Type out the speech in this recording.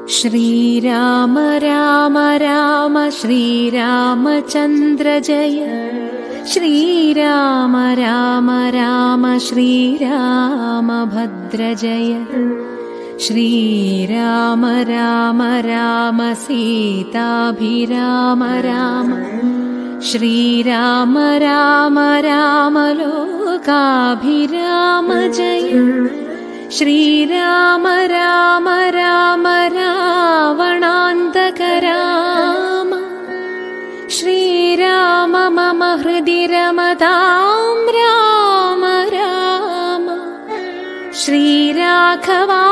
ശ്രീരാമ രാമ രാമ ശ്രീരാമചന്ദ്ര ജയ. ശ്രീരാമ രാമ രാമ ശ്രീരാമഭദ്ര ജയ. ശ്രീരാമ രാമ രാമ സീതാഭിരാമ രാമ. ശ്രീരാമ രാമ രാമ ലോകാഭിരാമ ജയ. ശ്രീരാമ രാമ രാമ രാവണാന്തക രാമ. ശ്രീരാമ മമ ഹൃദി രമതാം രാമ രാമ. ശ്രീരാഘവാ